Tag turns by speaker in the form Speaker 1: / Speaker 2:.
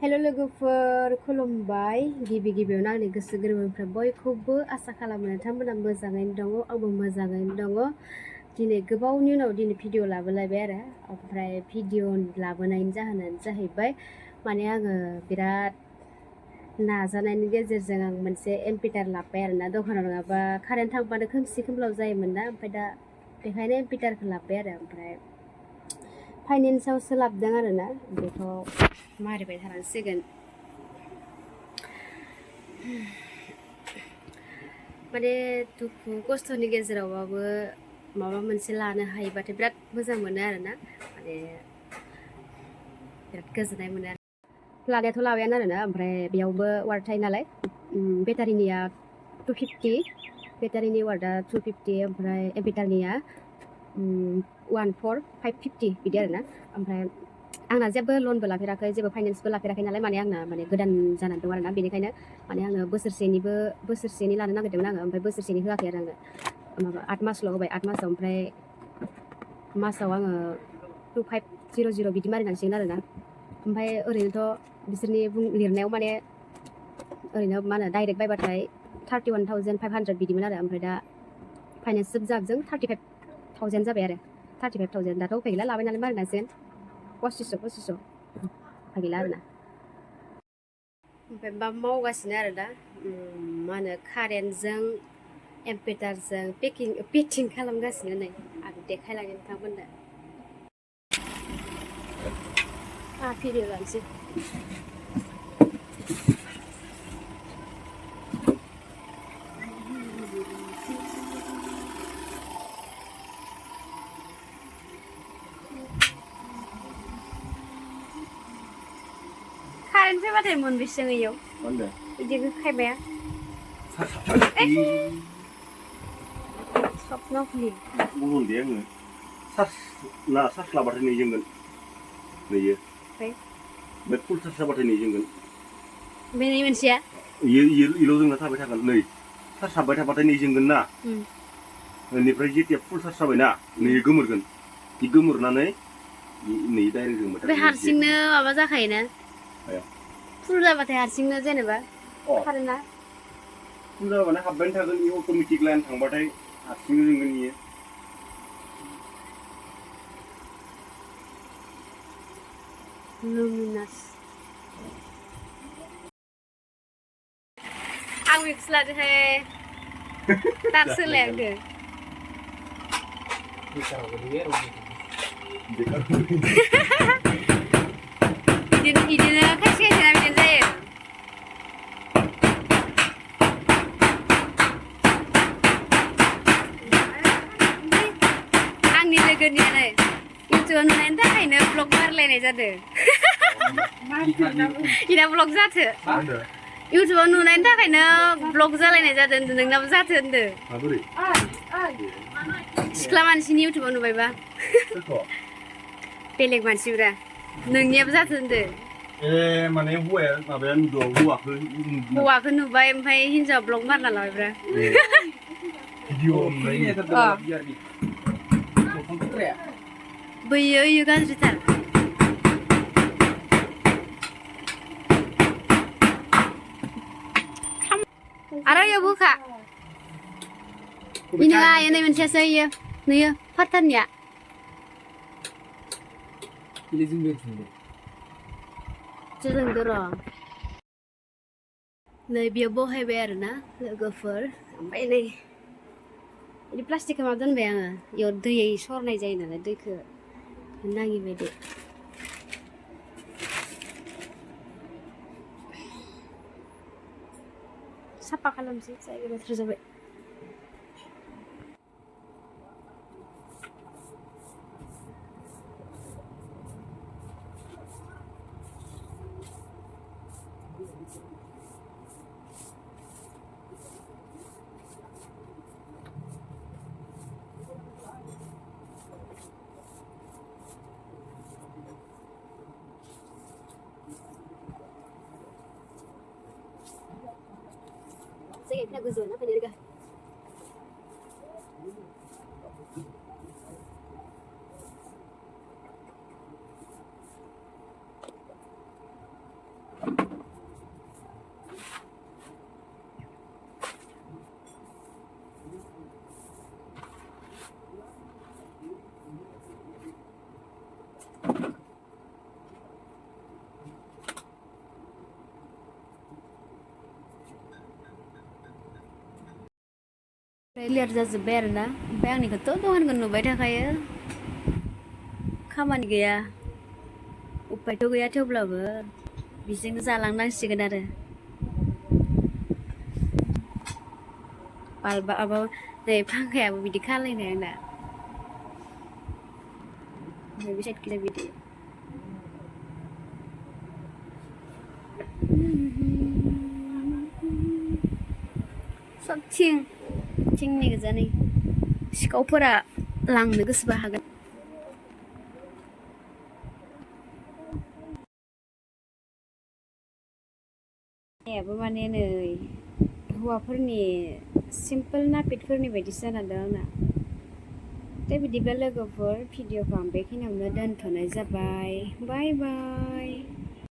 Speaker 1: Hello लोगोफोर खुलुमबाय गिबियावनो आंनि गोसो गोरबोनिफ्राय बयखौबो आसा खालामो नोंथांमोना मोजाङैनो दङ आंबो मोजाङैनो दङ दिनै गोबावनि उनाव दिनै भिडिअ लाबोलायबाय आरो ओमफ्राय भिडिअ लाबोनायनि जाहोनानो जाहैबाय माने आङो बिराद नाजानायनि गेजेरजों आं मोनसे एम्पिटार लाबोबाय आरोना दखानाव नङाबा कारेन्ट थांबानो खोमसि खोमलाव जायोमोन ना ओमफ्राय दा बेखायनो एम्पिटारखौ लाबोबाय आरो ओमफ्राय फाइनेन्सआवसो लाबोदों आरोना बेखौ मारिबाय थानांसिगोन माने दुखु खस्थ'नि गेजेरावबाबो माबा मोनसे लानो हायोबाथाय बिराद मोजां मोनो आरोना माने बिराद गोजोननाय मोनो आरो लानायाथ' लाबायानो आरोना ओमफ्राय बेयावबो वार्ड थायो नालाय बेटारिनिया 250 बेटारिनि वार्डआ 250 ओमफ्राय एम्पिटारनिया 14550 बिदि आरोना ओमफ्राय आंना जेबो लनबो लाफेराखै जेबो फाइनेन्सबो लाफेराखै नालाय माने आंना माने गोदान जानानै दं आरोना बेनिखायनो माने आङो बोसोरसेनि लानो नागिरदोंमोन आङो ओमफ्राय बोसोरसेनि होआखै आरो आङो माबा 8 मासल' होबाय 8 मासाव ओमफ्राय मासाव आङो 2500 बिदि मारिनांसिगोन आरोना ओमफ्राय ओरैनोथ' बिसोरनि लिरनायाव माने ओरैनो मा होनो डाइरेक्ट बायबाथाय 31,500 बिदिमोन आरो ओमफ्राय दा फाइनेन्स जाबजों 35,000 जाबाय आरो 35,000 दाथ' उफाय गैला लाबाय नालाय मारिनांसिगोन 2500 उफाय गैला आरोना ओमफ्राय मा मावगासिनो आरो दा मा होनो कारेन्टजों एम्पिटारजों पेकिं खालामगासिनो नै आं देखायलांनो नोंथांमोननो भिडिअ लानोसै कारेन्ट फैबाथाय मोनबेसे होयो बिदि खायबाया स्वप्न फुलि
Speaker 2: बुंहर दे आङो सार्स लाबाथाय नैजोंगोन नैयो बे फुल सार्स जाबाथाय नैजोंगोन
Speaker 1: बे नै मोनसेया
Speaker 2: इल' जोंना थाबाय थागोन नै सार्स हाबबाय थाबाथाय नैजोंगोन ना बेनिफ्राय जेतिया फुल सार्स जाबायना नै गोमोरगोन बे गोमोरनानै नै डाइरेक्ट जोंबाय
Speaker 1: बे हारसिंनो माबा जाखायोना फुल जाबाथाय हारसिंनो जेनेबा कारेन्टआ
Speaker 2: फुल जाबानो हाबबाय थागोन इ अट'मेटिक लाइन थांबाथाय हारसिंनो जोंगोन इयो
Speaker 1: लुमिनास आं मिक्स लादोहाय तार सोलायाखै बिदिनो खायसे खायसेना बिदिनो जायो आंनि लोगोनियानो इउटुबाव नुनायनि थाखायनो ब्लग मारलायनाय जादों इना ब्लग जाथो इउटुबाव नुनायनि थाखायनो ब्लग जालायनाय जादों नोंनाबो जाथो होनदो सिख्ला मानसिनि इउटुबाव नुबायबा बेलेग मानसिफ्रा नोंनियाबो जाथो होनदो
Speaker 2: माने हौवाया माबाया नुदों हौवाखौ
Speaker 1: नुबाय ओमफ्राय हिन्जावा ब्लग मारना लाबायब्रा बैयो इयो गाज्रिथार आरो इयो बोखा ini lah yang ini manusia saya nih paten ya ini जों दर' नै बेयाव बहायबाय आरोना लोगोफोर ओमफ्राय नै बिदि प्लास्टिकखौ मा दोनबाय आङो इयाव दै सरनाय जायो नालाय दैखौ नाङि बायदि साफा खालामसै जायगा बाथ्रा जाबाय Sige, pinag-gusto na, piniliga. Clear जाजोब्बाय आरोना ओमफ्राय आंनिखौथ' दखानखौ नुबाय थाखायो खामानि गैया उपायथ' गैया थेवब्लाबो बिजोंनो जालांनांसिगोन आरो बाल्बाबो नै फांखायाबो बिदि खालायनाय आंना ओमफ्राय बे साइडखिजाय बिदि सब थिंनि गोजा नै सिखावफोरा लांनो गोसोबा हागोन नायाबो माने नै हौवाफोरनि सिम्पोल नापितफोरनि बायदिसो जाना दं आंना दे बिदिब्ला लोगोफोर भिडिअखौ आं बेखिनियावनो दोनथ'नाय जाबाय बाय बाय